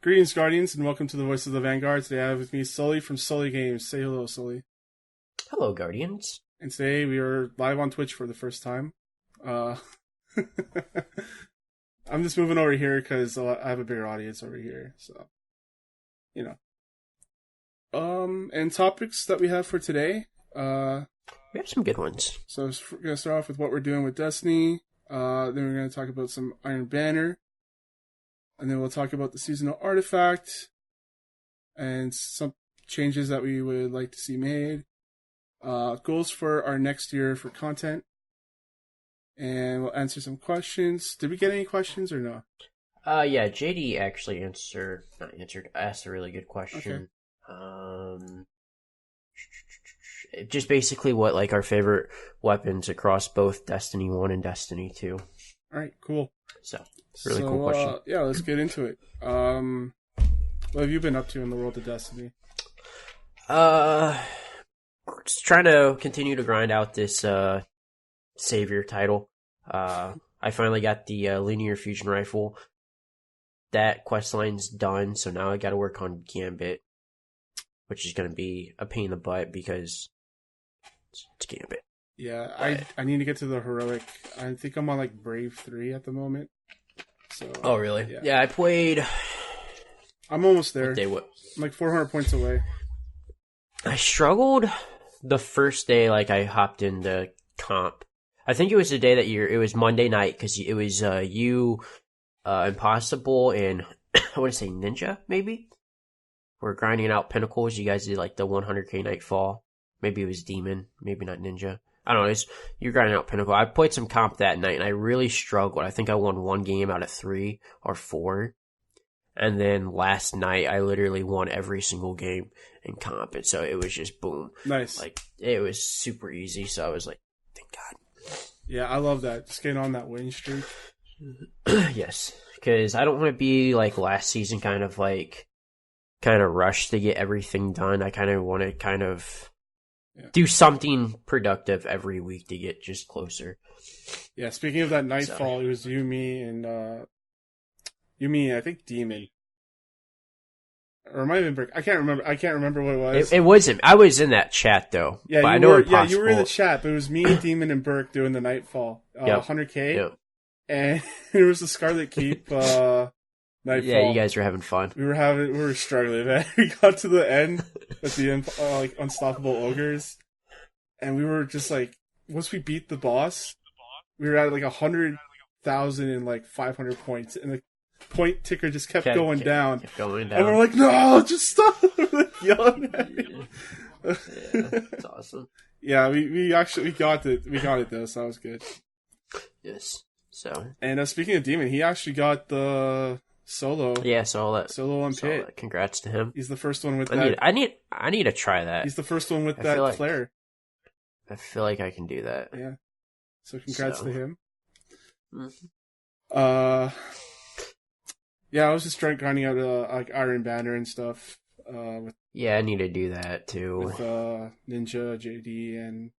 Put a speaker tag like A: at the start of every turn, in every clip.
A: Greetings, Guardians, and welcome to the Voice of the Vanguard. Today I have with me Sully from Sully Games. Say hello, Sully.
B: Hello, Guardians.
A: And today we are live on Twitch for the first time. I'm just moving over here because I have a bigger audience over here, so, you know. And topics that we have for today.
B: We have some good ones.
A: So we're going to start off with what we're doing with Destiny. Then we're going to talk about some Iron Banner. And then we'll talk about the seasonal artifact and some changes that we would like to see made. Goals for our next year for content. And we'll answer some questions. Did we get any questions or no?
B: Yeah, JD actually asked a really good question. Okay. Just basically what, like, our favorite weapons across both Destiny 1 and Destiny 2.
A: Alright, cool.
B: So, really cool question.
A: Yeah, let's get into it. What have you been up to in the world of Destiny?
B: Just trying to continue to grind out this Savior title. I finally got the linear fusion rifle. That quest line's done, so now I gotta work on Gambit, which is gonna be a pain in the butt because it's Gambit.
A: Yeah, I need to get to the heroic. I think I'm on like Brave 3 at the moment. So,
B: oh, really? Yeah, I played.
A: I'm almost there.
B: What?
A: I'm like 400 points away.
B: I struggled the first day, like I hopped into comp. I think it was the day that it was Monday night, because it was you, Impossible, and I want to say Ninja, maybe? We're grinding out Pinnacles. You guys did like the 100k Nightfall. Maybe it was Demon, maybe not Ninja. I don't know, you're grinding out Pinnacle. I played some comp that night, and I really struggled. I think I won one game out of 3 or 4. And then last night, I literally won every single game in comp, and so it was just boom.
A: Nice.
B: Like, it was super easy, so I was like, thank God.
A: Yeah, I love that. Just getting on that win streak.
B: Yes, because I don't want to be like last season, kind of rushed to get everything done. I kind of want to do something productive every week to get just closer.
A: Yeah, speaking of that Nightfall, it was you, me, and I think Demon. Or it might have been Burke. I can't remember what it was.
B: It wasn't. I was in that chat though.
A: Yeah,
B: but
A: you were in the chat, but it was me, Demon, and Burke doing the Nightfall. 100k. Yep. And there was the Scarlet Keep Nightfall.
B: Yeah, you guys were having fun.
A: We were struggling, man. We got to the end with the unstoppable ogres, and we were just like, once we beat the boss, we were at like 100,000 and like 500 points, and the point ticker just kept going down. And we're like, no, just stop! We're like yelling at me.
B: Yeah, that's awesome.
A: Yeah, we got it. We got it though, so that was good.
B: Yes. So.
A: And speaking of Demon, he actually got the solo.
B: Yeah, solo
A: on Pit.
B: Congrats to him.
A: He's the first one with
B: that. I need to try that.
A: He's the first one with that flare.
B: I feel like I can do that.
A: Yeah. So congrats to him.
B: Mm-hmm.
A: Yeah, I was just grinding out like Iron Banner and stuff.
B: I need to do that too.
A: With Ninja, JD, and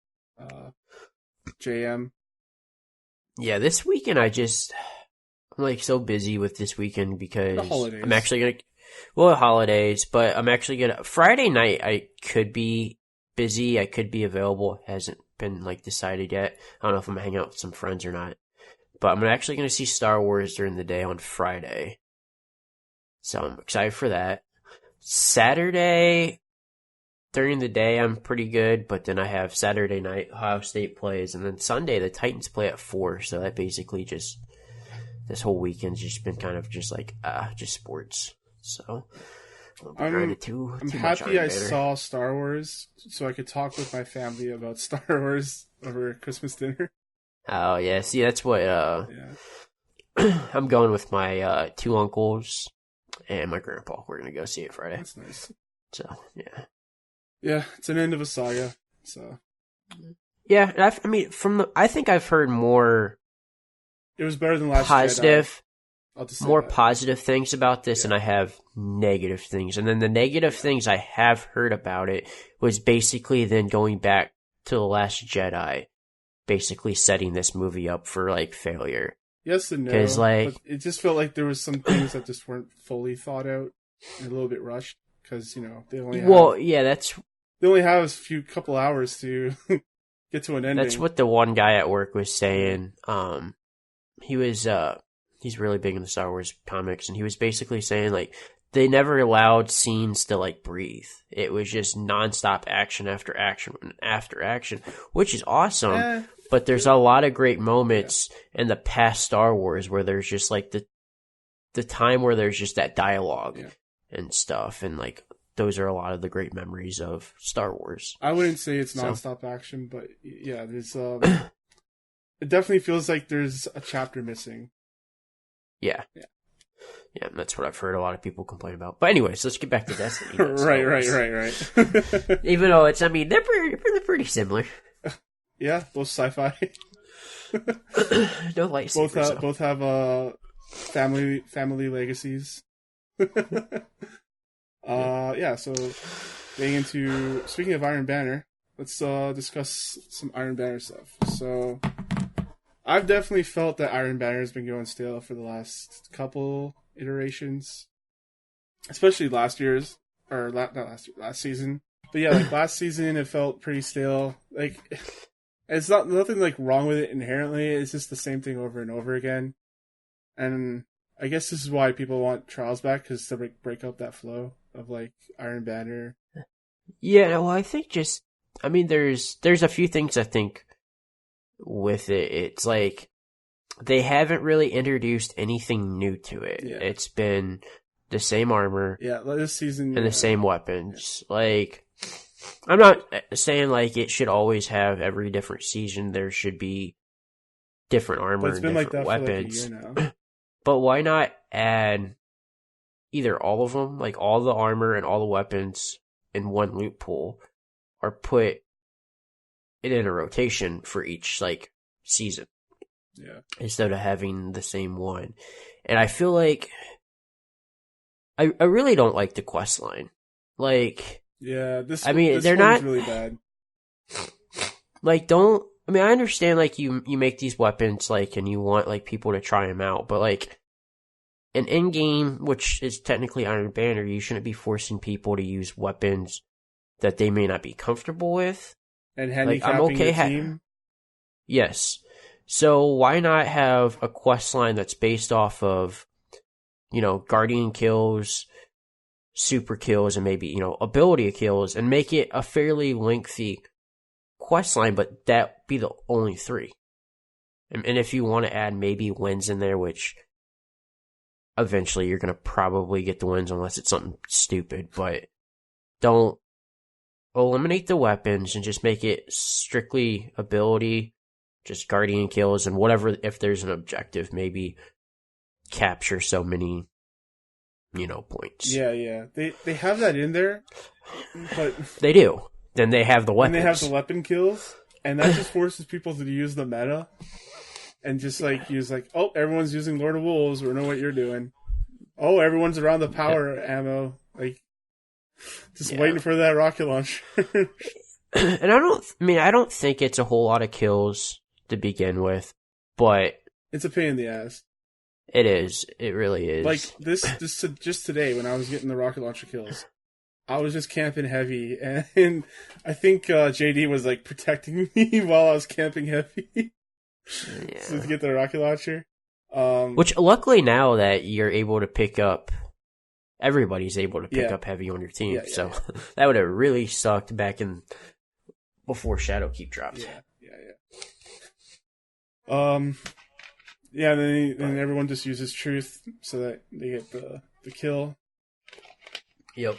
A: JM.
B: Yeah, this weekend I'm like so busy with this weekend because I'm actually holidays, but I'm actually Friday night I could be busy, I could be available. It hasn't been like decided yet. I don't know if I'm gonna hang out with some friends or not. But I'm actually gonna see Star Wars during the day on Friday. So I'm excited for that. Saturday during the day I'm pretty good, but then I have Saturday night Ohio State plays, and then Sunday the Titans play at 4, so that basically just this whole weekend's just been kind of just like just sports. So
A: I'm happy I saw Star Wars so I could talk with my family about Star Wars over Christmas dinner.
B: Oh yeah, see that's what I'm going with my 2 uncles and my grandpa. We're gonna go see it Friday.
A: That's nice.
B: So yeah.
A: Yeah, it's an end of a saga. So
B: yeah, I think I've heard more.
A: It was better than last
B: positive. More
A: that.
B: Positive things about this, and I have negative things. And then the negative things I have heard about it was basically then going back to The Last Jedi, basically setting this movie up for like failure.
A: Yes and no.
B: Because like
A: but it just felt like there was some things that just weren't fully thought out. and a little bit rushed because they only have a couple hours to get to an ending.
B: That's what the one guy at work was saying. He's really big in the Star Wars comics, and he was basically saying like they never allowed scenes to like breathe. It was just nonstop action after action after action, which is awesome. But there's a lot of great moments in the past Star Wars where there's just like the time where there's just that dialogue and stuff, and like those are a lot of the great memories of Star Wars.
A: I wouldn't say it's nonstop action, but yeah, there's it definitely feels like there's a chapter missing.
B: Yeah, that's what I've heard a lot of people complain about. But anyways, let's get back to Destiny.
A: Right.
B: Even though they're pretty similar.
A: Yeah, both sci-fi.
B: No lightsabers.
A: Both have family legacies. So speaking of Iron Banner, let's discuss some Iron Banner stuff. So I've definitely felt that Iron Banner has been going stale for the last couple iterations, especially last season. But yeah, like last season, it felt pretty stale. Like it's nothing like wrong with it inherently. It's just the same thing over and over again. And I guess this is why people want Trials back, because to break up that flow of like Iron Banner.
B: Yeah, well, I think there's a few things I think with it. It's like they haven't really introduced anything new to it. Yeah. It's been the same armor.
A: Yeah, this season.
B: And the same weapons. Yeah. Like, I'm not saying like it should always have every different season. There should be different armor and different weapons. For like a year now. But why not add either all of them, like all the armor and all the weapons in one loot pool, or put it in a rotation for each like season?
A: Yeah.
B: Instead of having the same one. And I feel like I really don't like the quest line. Like,
A: yeah, this
B: they're
A: one's
B: not
A: really bad.
B: Like, I understand like you make these weapons like and you want like people to try them out, but like an in-game, which is technically Iron Banner, you shouldn't be forcing people to use weapons that they may not be comfortable with.
A: And handicapping like, your team?
B: Yes. So why not have a quest line that's based off of, Guardian kills, super kills, and maybe, ability kills, and make it a fairly lengthy quest line, but that be the only 3. And if you want to add maybe wins in there, which eventually you're going to probably get the wins unless it's something stupid, but don't eliminate the weapons and just make it strictly ability, just Guardian kills, and whatever, if there's an objective, maybe capture so many, points.
A: Yeah. They have that in there, but...
B: They do. Then they have the weapons.
A: And they have the weapon kills, and that just forces people to use the meta, and just use oh, everyone's using Lord of Wolves, we know what you're doing. Oh, everyone's around the power ammo, just waiting for that rocket launcher.
B: And I don't think it's a whole lot of kills to begin with, but
A: it's a pain in the ass.
B: It is. It really is.
A: Like just today when I was getting the rocket launcher kills, I was just camping heavy, and I think JD was protecting me while I was camping heavy to get the rocket launcher.
B: Which luckily now that you're able to pick up, everybody's able to pick up heavy on your team. So that would have really sucked back in before Shadowkeep dropped.
A: Yeah. Then everyone just uses truth so that they get the kill.
B: Yep.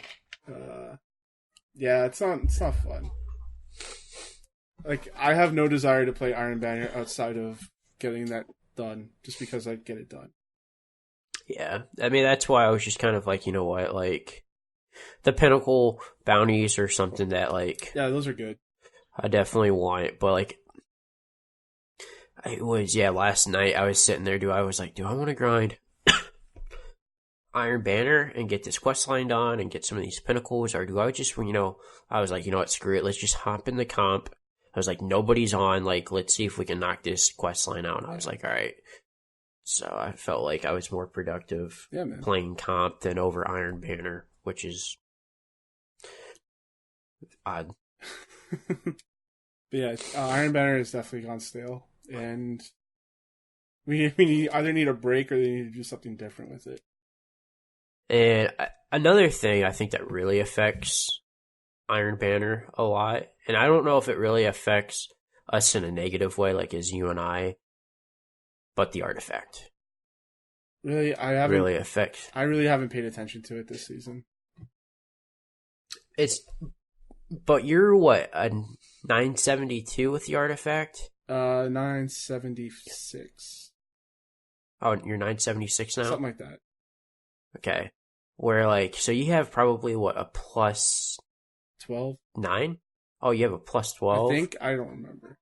A: It's not fun. I have no desire to play Iron Banner outside of getting that done, just because I get it done.
B: Yeah, that's why I was just kind of the Pinnacle bounties or something that
A: those are good.
B: I definitely want it, but last night I was sitting there, do I want to grind Iron Banner and get this quest line done and get some of these pinnacles, or do I just, I was what, screw it, let's just hop in the comp. I was nobody's on, let's see if we can knock this quest line out. And I was all right. So I felt like I was more productive playing comp than over Iron Banner, which is odd.
A: Yeah, Iron Banner has definitely gone stale, and we either need a break or they need to do something different with it.
B: And another thing I think that really affects Iron Banner a lot, and I don't know if it really affects us in a negative way, like as you and I, but the artifact.
A: Really, I really haven't paid attention to it this season.
B: But you're what, a 972 with the artifact?
A: 976.
B: Oh, you're 976 now?
A: Something like that.
B: Okay. Where so you have probably what, a plus
A: 12?
B: 9? Oh, you have a plus 12?
A: I think, I don't remember.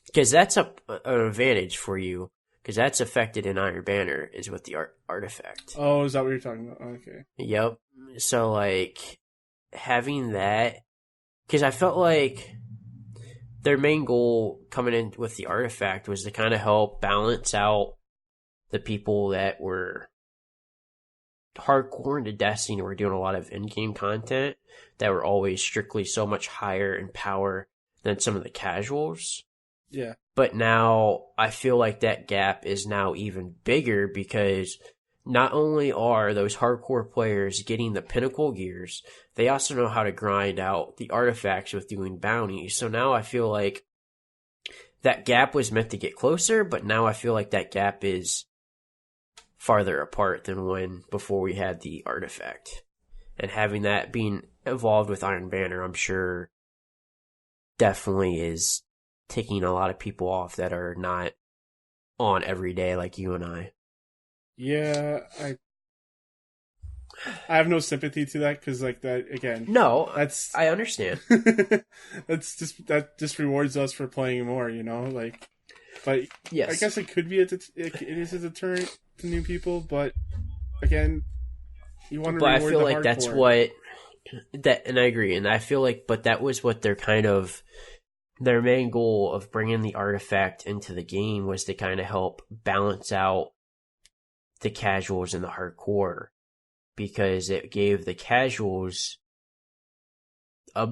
B: Because that's an advantage for you. Because that's affected in Iron Banner is with the artifact.
A: Oh, is that what you're talking about? Okay.
B: Yep. So, having that... Because I felt like their main goal coming in with the artifact was to kind of help balance out the people that were hardcore into Destiny, were doing a lot of in-game content that were always strictly so much higher in power than some of the casuals.
A: Yeah.
B: But now I feel like that gap is now even bigger because not only are those hardcore players getting the pinnacle gears, they also know how to grind out the artifacts with doing bounties. So now I feel like that gap was meant to get closer, but now I feel like that gap is farther apart than before we had the artifact. And having that being involved with Iron Banner, I'm sure definitely is taking a lot of people off that are not on every day like you and I.
A: Yeah, I have no sympathy to that because, that again.
B: No, I understand.
A: that just rewards us for playing more, But yes, I guess it could be it is a deterrent to new people. But again, you want to. But
B: I feel like that's what and I agree, and I feel like, but that was what they're kind of. Their main goal of bringing the artifact into the game was to kind of help balance out the casuals and the hardcore, because it gave the casuals a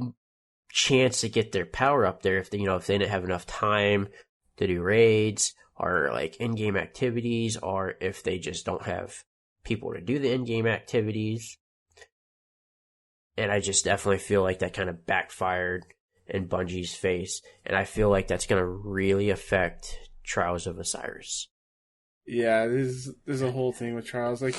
B: chance to get their power up there if they didn't have enough time to do raids or in-game activities, or if they just don't have people to do the in-game activities. And I just definitely feel like that kind of backfired in Bungie's face, and I feel like that's going to really affect Trials of Osiris.
A: Yeah, there's a whole thing with Trials. I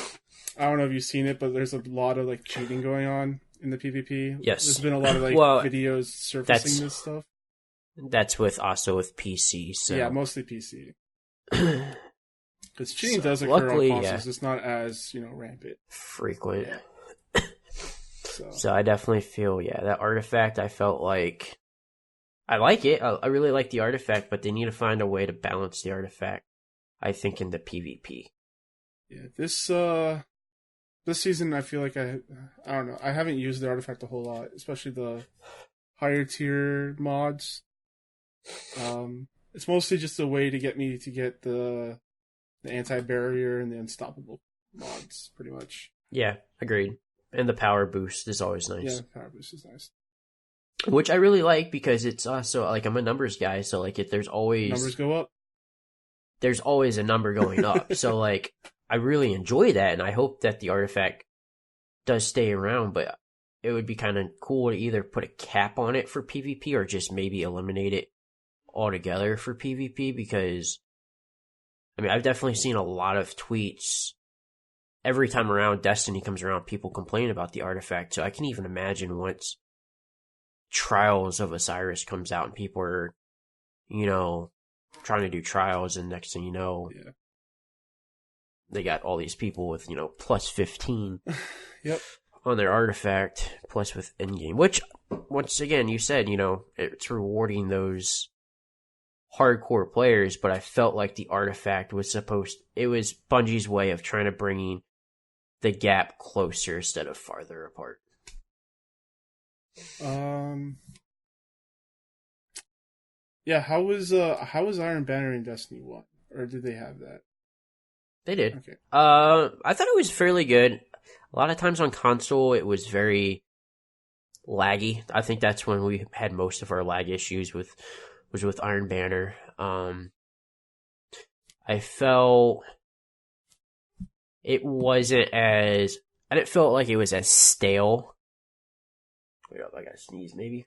A: don't know if you've seen it, but there's a lot of cheating going on in the PvP.
B: Yes,
A: there's been a lot of videos surfacing this stuff.
B: That's also with PC. So
A: yeah, mostly PC. Because cheating does occur on consoles. Yeah. It's not as rampant,
B: frequent. Yeah. So I definitely feel, that artifact, I felt like I like it. I really like the artifact, but they need to find a way to balance the artifact, I think, in the PvP.
A: Yeah, this season I feel like I don't know. I haven't used the artifact a whole lot, especially the higher tier mods. It's mostly just a way to get me to get the anti-barrier and the unstoppable mods, pretty much.
B: Yeah, agreed. And the power boost is always nice.
A: Yeah, power boost is nice.
B: Which I really like because it's also, I'm a numbers guy, so, there's always...
A: Numbers go up?
B: There's always a number going up. So, I really enjoy that, and I hope that the artifact does stay around, but it would be kind of cool to either put a cap on it for PvP or just maybe eliminate it altogether for PvP, because, I've definitely seen a lot of tweets. Every time around Destiny comes around, people complain about the artifact. So I can even imagine once Trials of Osiris comes out and people are, trying to do trials, and next thing you know, they got all these people with, plus 15
A: yep.
B: on their artifact, plus with in-game. Which, once again, you said, it's rewarding those hardcore players, but I felt like the artifact was it was Bungie's way of trying to bring the gap closer instead of farther apart.
A: Yeah, how was Iron Banner in Destiny 1? Or did they have that?
B: They did.
A: Okay.
B: I thought it was fairly good. A lot of times on console, it was very laggy. I think that's when we had most of our lag issues was with Iron Banner. I felt it wasn't as... I didn't feel like it was as stale. Wait up, I gotta sneeze, maybe.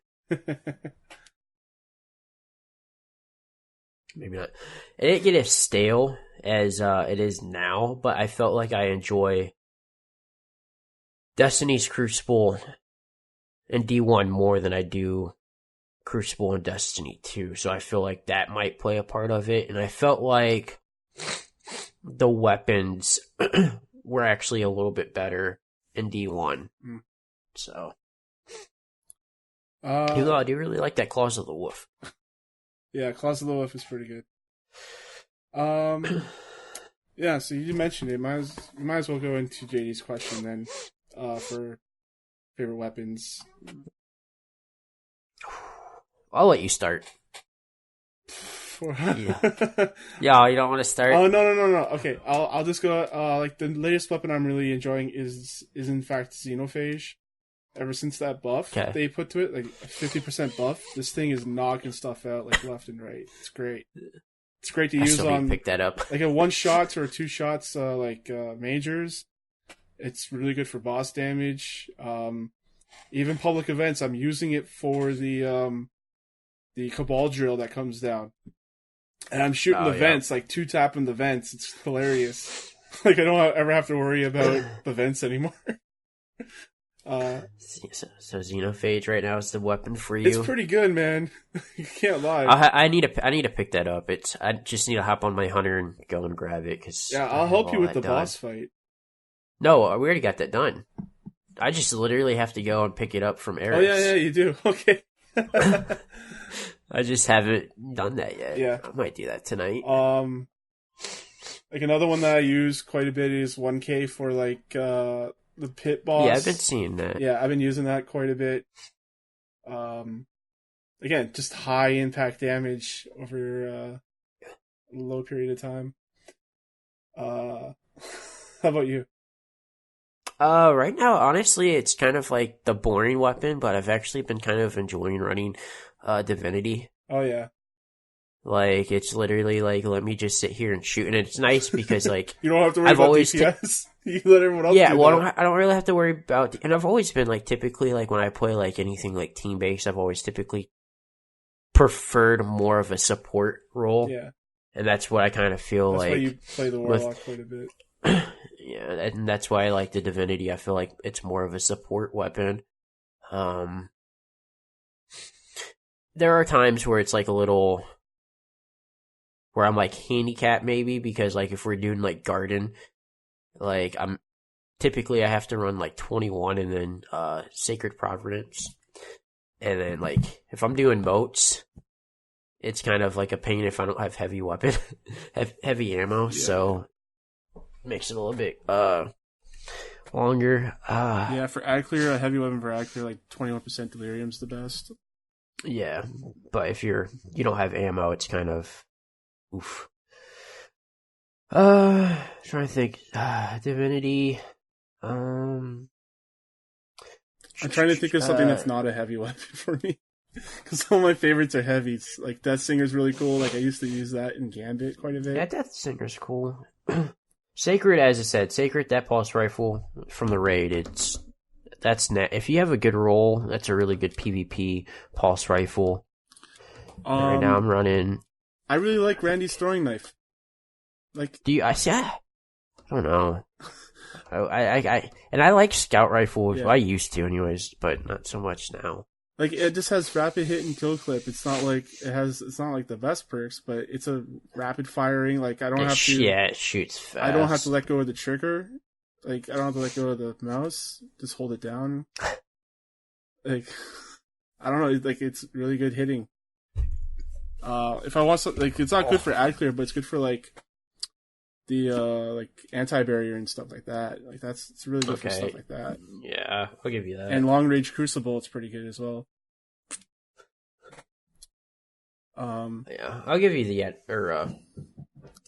B: Maybe not. It didn't get as stale as it is now, but I felt like I enjoy Destiny's Crucible and D1 more than I do Crucible and Destiny 2. So I feel like that might play a part of it. And I felt like the weapons were actually a little bit better in D1. So, even though I do really like that Claws of the Wolf.
A: Yeah, Claws of the Wolf is pretty good. Yeah, so you mentioned it. You might as well go into JD's question then, for favorite weapons.
B: I'll let you start. Yeah. Yeah, you don't want to start?
A: Oh, no. Okay, I'll just go. Like, the latest weapon I'm really enjoying is in fact Xenophage. Ever since that buff they put to it, like 50% buff, this thing is knocking stuff out like left and right. It's great. It's great to use on
B: pick that up.
A: Like a 1 shot or 2 shots, majors. It's really good for boss damage. Even public events, I'm using it for the Cabal drill that comes down, and I'm shooting the vents, like 2-tapping the vents. It's hilarious. Like I don't ever have to worry about the vents anymore.
B: So Xenophage right now is the weapon for you.
A: It's pretty good, man. You can't lie.
B: I need to pick that up. I just need to hop on my hunter and go and grab it.
A: I'll help you with the boss fight.
B: No, we already got that done. I just literally have to go and pick it up from Eris.
A: Oh yeah, you do. Okay.
B: I just haven't done that yet.
A: Yeah,
B: I might do that tonight.
A: Like another one that I use quite a bit is 1K for like the pit boss.
B: Yeah, I've been seeing that.
A: Yeah, I've been using that quite a bit. Again, just high impact damage over a low period of time. How about you?
B: Right now, honestly, it's kind of like the boring weapon, but I've actually been kind of enjoying running Divinity.
A: Oh yeah.
B: Like, it's literally like, let me just sit here and shoot, and it's nice because like
A: you don't have to worry about DPS. You let everyone else.
B: Yeah, well, I don't really have to worry about, and I've always been like typically like when I play like anything like team based, I've always typically preferred more of a support role.
A: Yeah,
B: and that's what I kind of feel
A: that's
B: like.
A: That's why you play the Warlock quite a bit.
B: Yeah, and that's why I like the Divinity. I feel like it's more of a support weapon. There are times where it's like a little, where I'm like handicapped maybe, because like if we're doing like garden, like I have to run like 21 and then Sacred Providence, and then like if I'm doing boats, it's kind of like a pain if I don't have heavy weapon, heavy ammo. Yeah. So makes it a little bit longer.
A: Yeah, for ad clear, a heavy weapon for ad clear, like 21% delirium's the best.
B: Yeah, but if you don't have ammo, it's kind of oof. Trying to think. Divinity. I'm
A: trying to think of something that's not a heavy weapon for me, because some of my favorites are heavies. Like Death Singer's really cool. Like I used to use that in Gambit quite a bit.
B: Yeah, Death Singer's cool. Sacred, as I said, that pulse rifle from the raid. If you have a good roll, that's a really good PvP pulse rifle. Right now, I'm running.
A: I really like Randy's throwing knife. Like,
B: do you? I don't know. I like scout rifle. Yeah. I used to, anyways, but not so much now.
A: Like, it just has rapid hit and kill clip. It's not like it's not like the best perks, but it's a rapid firing. Like, I don't have to.
B: Yeah, it shoots fast.
A: I don't have to let go of the trigger. Like, I don't have to let go of the mouse. Just hold it down. Like, I don't know. Like, it's really good hitting. If I want something, like, it's not good for ad clear, but it's good for like the like anti-barrier and stuff like that. Like, it's really good for stuff like that.
B: Yeah, I'll give you that.
A: And long range crucible, it's pretty good as well.
B: Yeah, I'll give you the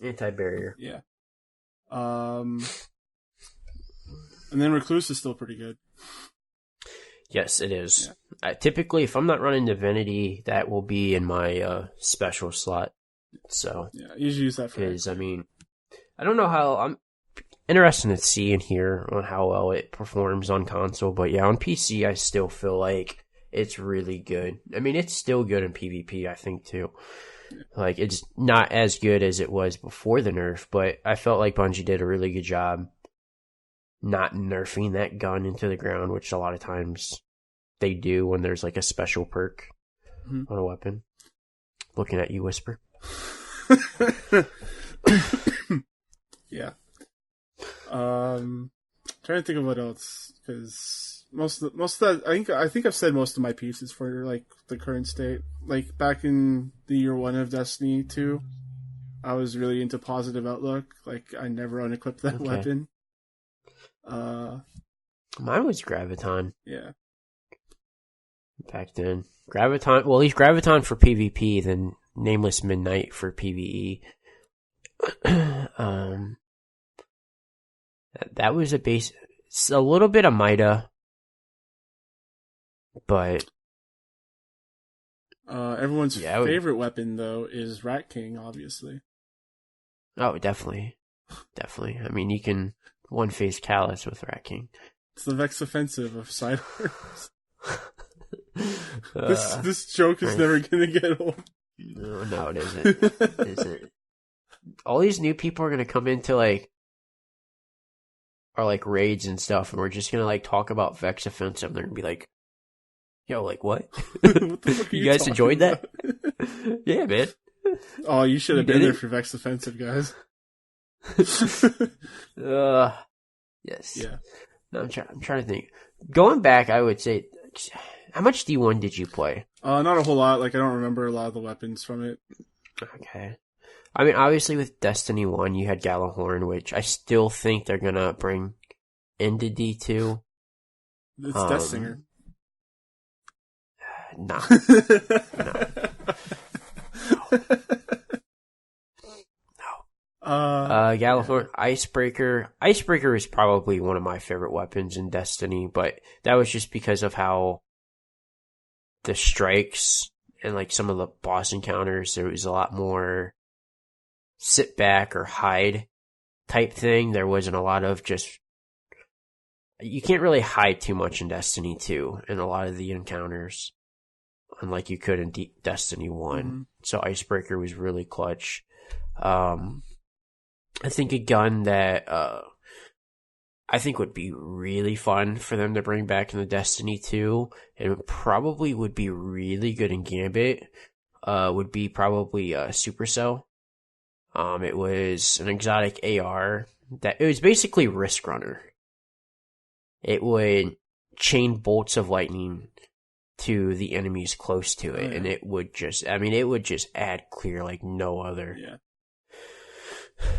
B: anti-barrier.
A: Yeah. And then Recluse is still pretty good.
B: Yes, it is. Yeah. Typically, if I'm not running Divinity, that will be in my special slot. So
A: yeah, you usually use that for.
B: Because I mean, I don't know how. I'm interested to see and hear on how well it performs on console, but yeah, on PC, I still feel like it's really good. I mean, it's still good in PvP, I think too. Like, it's not as good as it was before the nerf, but I felt like Bungie did a really good job not nerfing that gun into the ground, which a lot of times they do when there's like a special perk on a weapon. Looking at you, Whisper.
A: Yeah. Trying to think of what else, because most of that, I think I've said most of my pieces for like the current state. Like back in the year one of Destiny 2, I was really into Positive Outlook. Like I never unequipped that weapon.
B: Mine was Graviton.
A: Yeah.
B: Back then. Graviton, well, at least Graviton for PvP, then Nameless Midnight for PvE. That was a little bit of Mida, but
A: everyone's favorite weapon though is Rat King, obviously.
B: Oh, definitely. I mean, you can one-phase Callus with Rat King.
A: It's the Vex offensive of Sidearms. This joke is never gonna get old.
B: No, it isn't. It isn't. All these new people are gonna come into our raids and stuff, and we're just gonna talk about Vex offensive. They're gonna be like, "Yo, what?
A: What the fuck are you
B: guys enjoyed that? Yeah, man.
A: Oh, you should have been there for Vex offensive, guys."
B: Yes.
A: Yeah.
B: No, I'm trying to think. Going back, I would say, how much D1 did you play?
A: Not a whole lot. Like, I don't remember a lot of the weapons from it.
B: Okay. I mean, obviously with Destiny 1, you had Galahorn, which I still think they're gonna bring into D2.
A: It's Death Singer.
B: No. Galahorn, Icebreaker. Icebreaker is probably one of my favorite weapons in Destiny, but that was just because of how the strikes and some of the boss encounters, there was a lot more sit back or hide type thing. There wasn't a lot of you can't really hide too much in Destiny 2 in a lot of the encounters, unlike you could in Destiny 1. Mm-hmm. So Icebreaker was really clutch. I think a gun that I think would be really fun for them to bring back in the Destiny 2, and probably would be really good in Gambit, would be probably Supercell. It was an exotic AR it was basically Risk Runner. It would chain bolts of lightning to the enemies close to it, and it would just add clear like no other.
A: Yeah.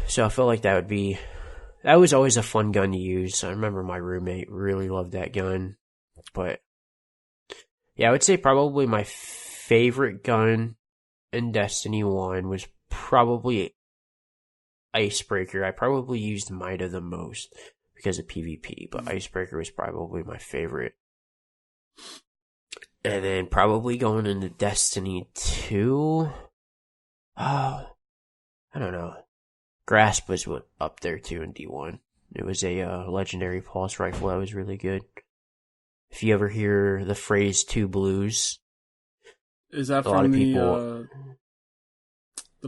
B: So I felt like that was always a fun gun to use. I remember my roommate really loved that gun. But yeah, I would say probably my favorite gun in Destiny 1 was probably Icebreaker. I probably used Mida the most because of PvP, but Icebreaker was probably my favorite. And then probably going into Destiny 2, I don't know. Grasp was up there too in D1. It was a legendary pulse rifle that was really good. If you ever hear the phrase 2 blues,
A: is that from the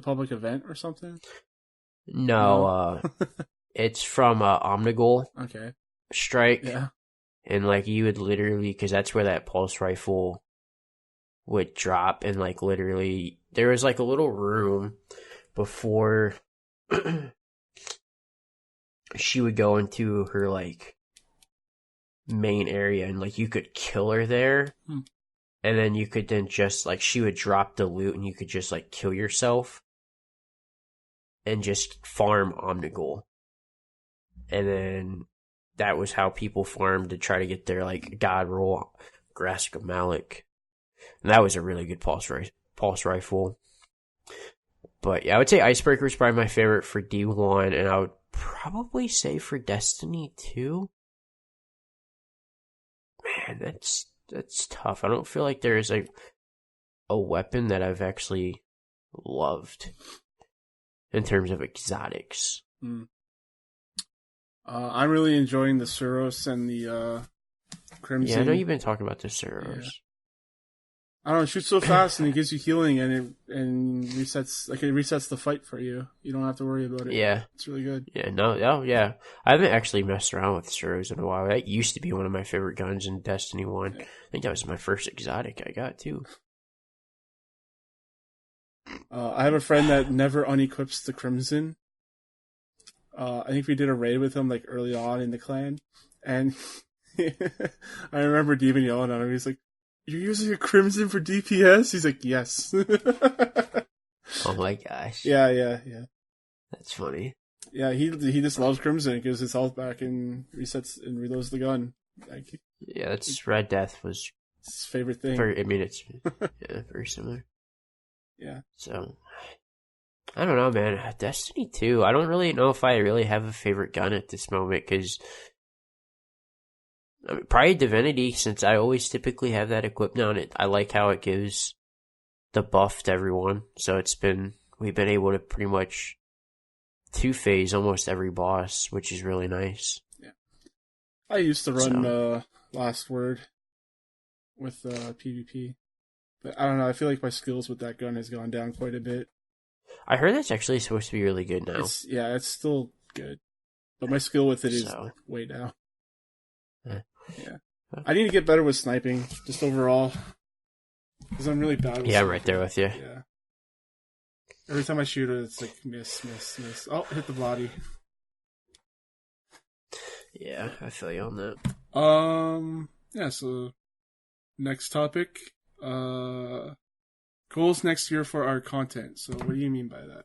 A: public event or something?
B: No, it's from Omnigul.
A: Okay.
B: Strike.
A: Yeah.
B: And you would literally, because that's where that pulse rifle would drop, and literally there was a little room before she would go into her main area, and you could kill her there, and then you could then just she would drop the loot, and you could just kill yourself and just farm Omnigul, and then that was how people farmed to try to get their god roll, Grasp of Malik, and that was a really good pulse rifle. But yeah, I would say Icebreaker is probably my favorite for D1, and I would probably say for Destiny 2. Man, that's tough. I don't feel like there's a weapon that I've actually loved in terms of exotics.
A: I'm really enjoying the Suros and the Crimson.
B: Yeah, I know you've been talking about the Suros. Yeah.
A: I don't know, it shoots so fast and it gives you healing and resets the fight for you. You don't have to worry about it.
B: Yeah.
A: It's really good.
B: Yeah, yeah. I haven't actually messed around with Suros in a while. That used to be one of my favorite guns in Destiny 1. I think that was my first exotic I got, too.
A: I have a friend that never unequips the Crimson. I think we did a raid with him like early on in the clan, and I remember Demon yelling at him. He's like, "You're using a Crimson for DPS?" He's like, "Yes."
B: Oh my gosh!
A: Yeah.
B: That's funny.
A: Yeah, he just loves Crimson. It gives his health back and resets and reloads the gun. Like,
B: yeah, that's Red Death was
A: his favorite thing.
B: It's very similar.
A: Yeah.
B: So, I don't know, man. Destiny 2, I don't really know if I really have a favorite gun at this moment, because probably Divinity, since I always typically have that equipped on it. I like how it gives the buff to everyone, so we've been able to pretty much two-phase almost every boss, which is really nice.
A: Yeah. I used to run Last Word with PvP. But I don't know, I feel like my skills with that gun has gone down quite a bit.
B: I heard that's actually supposed to be really good now.
A: It's still good. But my skill with it is way down. Yeah. I need to get better with sniping, just overall. Because I'm really bad with sniping.
B: I'm right there with you.
A: Yeah. Every time I shoot it, it's like miss. Oh, hit the body.
B: Yeah, I feel you on that.
A: Yeah, so next topic. Goals next year for our content. So what do you mean by that?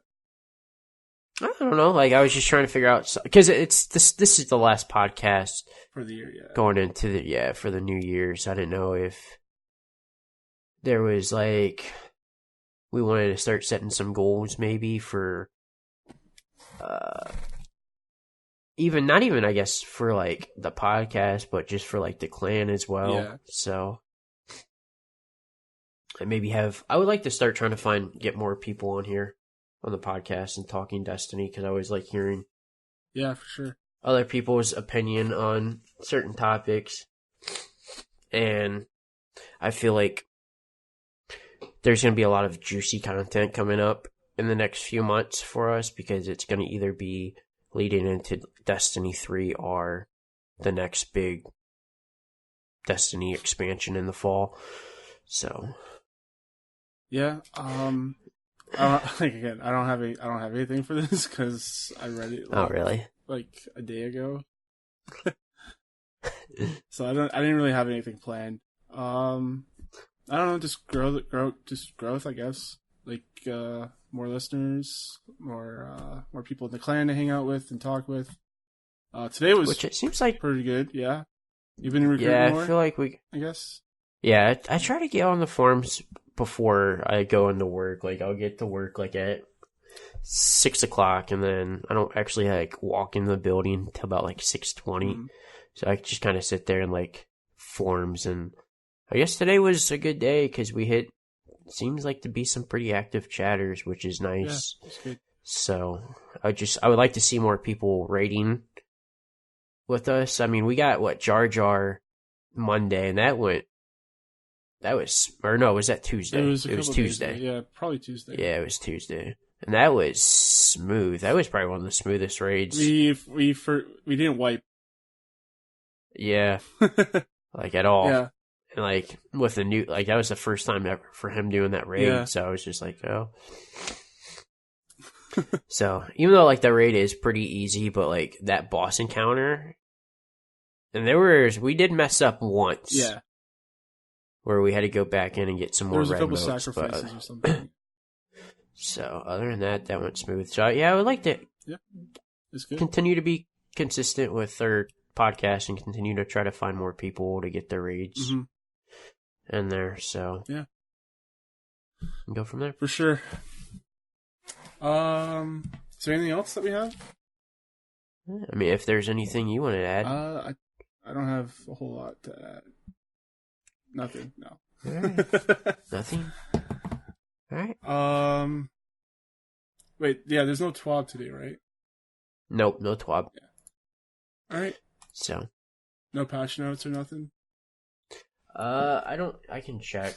B: I don't know. Like, I was just trying to figure out, because this is the last podcast
A: for the year. Yeah,
B: going into for the New Year's. I didn't know if there was like we wanted to start setting some goals maybe for not even I guess for like the podcast, but just for like the clan as well.
A: Yeah.
B: So. I would like to start trying to get more people on here on the podcast and talking Destiny, because I always like hearing
A: for sure
B: other people's opinion on certain topics. And I feel like there's going to be a lot of juicy content coming up in the next few months for us, because it's going to either be leading into Destiny 3 or the next big Destiny expansion in the fall. So...
A: Yeah, I don't have anything for this because I read it.
B: Really?
A: Like a day ago. So I didn't really have anything planned. I don't know, just growth, I guess. Like more listeners, more people in the clan to hang out with and talk with. Today was,
B: which it seems like
A: pretty good. Yeah, you've been recruiting more?
B: I feel like
A: I guess.
B: Yeah, I try to get on the forums before I go into work. Like, I'll get to work like at 6 o'clock, and then I don't actually like walk in the building until about like 6:20. Mm-hmm. So I just kind of sit there in like forums, and I guess today was a good day because seems like to be some pretty active chatters, which is nice.
A: Yeah, that's good. So
B: I would like to see more people raiding with us. I mean, we got Jar Jar Monday, and was that Tuesday?
A: It was Tuesday. Yeah, probably Tuesday.
B: Yeah, it was Tuesday. And that was smooth. That was probably one of the smoothest raids.
A: We didn't wipe.
B: Yeah. Like at all.
A: Yeah.
B: And like with the new, like that was the first time ever for him doing that raid. Yeah. So I was just like, oh. So even though like the raid is pretty easy, but like that boss encounter, and we did mess up once.
A: Yeah.
B: Where we had to go back in and get some more red motes. There was a couple
A: sacrifices or something.
B: So, other than that went smooth. So, yeah, I would like to continue to be consistent with our podcast and continue to try to find more people to get their raids in there. So,
A: yeah.
B: And go from there.
A: For sure. Is there anything else that we have?
B: I mean, if there's anything you want to add.
A: I don't have a whole lot to add. Nothing, no.
B: All right. Nothing? All right.
A: Wait, yeah, there's no TWAB today, right?
B: Nope, no TWAB.
A: Yeah. All right.
B: So.
A: No patch notes or nothing?
B: I can check.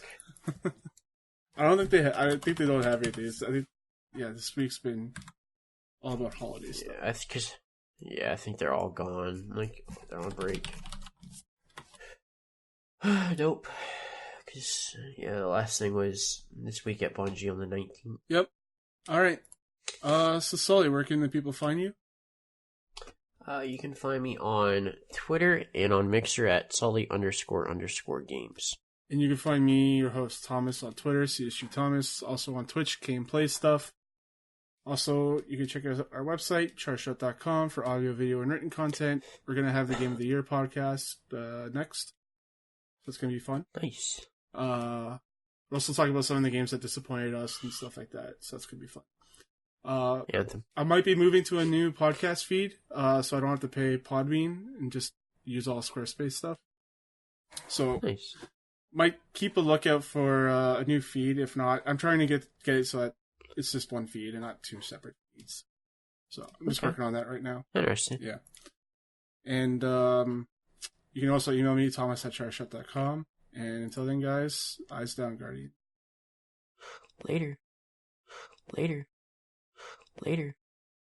A: I think they don't have anything. I think, this week's been all about holiday stuff.
B: I think they're all gone. Like, they're on break. Nope. Because, the last thing was this week at Bungie on the 19th.
A: Yep. All right. So Sully, where can the people find you?
B: You can find me on Twitter and on Mixer at Sully__games.
A: And you can find me, your host, Thomas, on Twitter, CSG Thomas. Also on Twitch, Kane Plays Stuff. Also, you can check out our website, charshot.com, for audio, video, and written content. We're going to have the Game of the Year podcast next. So it's going to be fun.
B: Nice.
A: We'll also talk about some of the games that disappointed us and stuff like that. So that's going to be fun. I might be moving to a new podcast feed, so I don't have to pay Podbean and just use all Squarespace stuff. So,
B: nice.
A: Might keep a lookout for a new feed. If not, I'm trying to get it so that it's just one feed and not two separate feeds. So I'm just working on that right now.
B: Interesting.
A: Yeah. And you can also email me, thomas@charshot.com. And until then, guys, eyes down, Guardian.
B: Later.